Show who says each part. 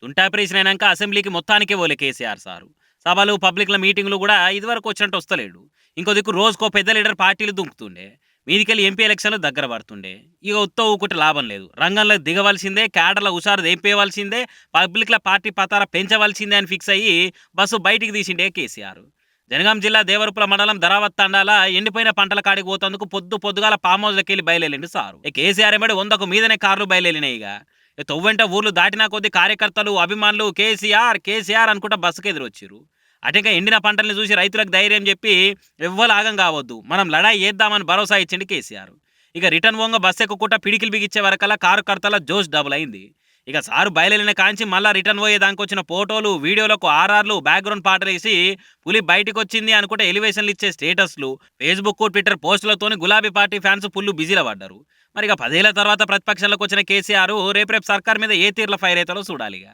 Speaker 1: తుంటాపరేషన్ అయినాక అసెంబ్లీకి మొత్తానికే పోలే కేసీఆర్ సారు. సభలు, పబ్లిక్‌ల మీటింగ్‌లు గూడా ఇదివరకు వచ్చినట్టు వస్తలేడు. ఇంకో దిక్కు రోజుకో పెద్ద లీడర్ పార్టీలు దుంకుతుండే. మీదికెళ్ళి ఎంపీ ఎలక్షన్‌లు దగ్గర పడుతుండే. ఇక ఉత్త ఊకుంటే లాభం లేదు. రంగంలో దిగవలసిందే, క్యాడర్‌ల హుషారు దేంపేయవలసిందే, పబ్లిక్‌ల పార్టీ పతార పెంచవలసిందే అని ఫిక్స్ అయ్యి బస్సు బయటికి తీసిండే కేసీఆర్. జనగాం జిల్లా దేవరపుల మండలం ధరావత్ తండాల ఎండిపోయిన పంటల కాడికి పోతందుకు పొద్దుగాల ఫామ్ హౌస్‌లకెళ్ళి బయలుదేరిండు సారు. కేసీఆర్ ఎమ్మడి 100కు మీదనే కార్లు బయలుదేరినాయి ఇగ. తొవ్వెంట ఊర్లు దాటినా కొద్దీ కార్యకర్తలు, అభిమానులు కేసీఆర్, కేసీఆర్ అనుకుంటా బస్సుకెదురొచ్చిర్రు. అటింకా ఎండిన పంటల్ని చూసి రైతులకు ధైర్యం చెప్పి ఎవ్వలు ఆగం కావద్దు, మనం లడాయి చేద్దామని భరోసా ఇచ్చిండు కేసీఆర్. ఇక రిటర్న్ పోంగ బస్సు ఎక్కుకుంటా పిడికిలు బిగిచ్చే వరకల్లా కార్యకర్తల జోష్ డబుల్ అయింది. ఇక సారు బయలుదేరిన కాంచి మళ్ళా రిటర్న్ పోయే దానికొచ్చిన ఫోటోలు, వీడియోలకు ఆర్ఆర్లు, బ్యాక్‌గ్రౌండ్ పాటలేసి పులి బయటికొచ్చింది అనుకుంటే ఎలివేషన్‌లు ఇచ్చే స్టేటస్‌లు, ఫేస్‌బుక్, ట్విట్టర్ పోస్టులతోని గులాబీ పార్టీ ఫ్యాన్స్ ఫుల్లు బిజీలో పడ్డారు. మరిక 10 ఏళ్ల తర్వాత ప్రతిపక్షంలోకి వచ్చిన కేసీఆర్ రేపు సర్కార్ మీద ఏ తీరులో ఫైర్ అవుతారో చూడాలిగా.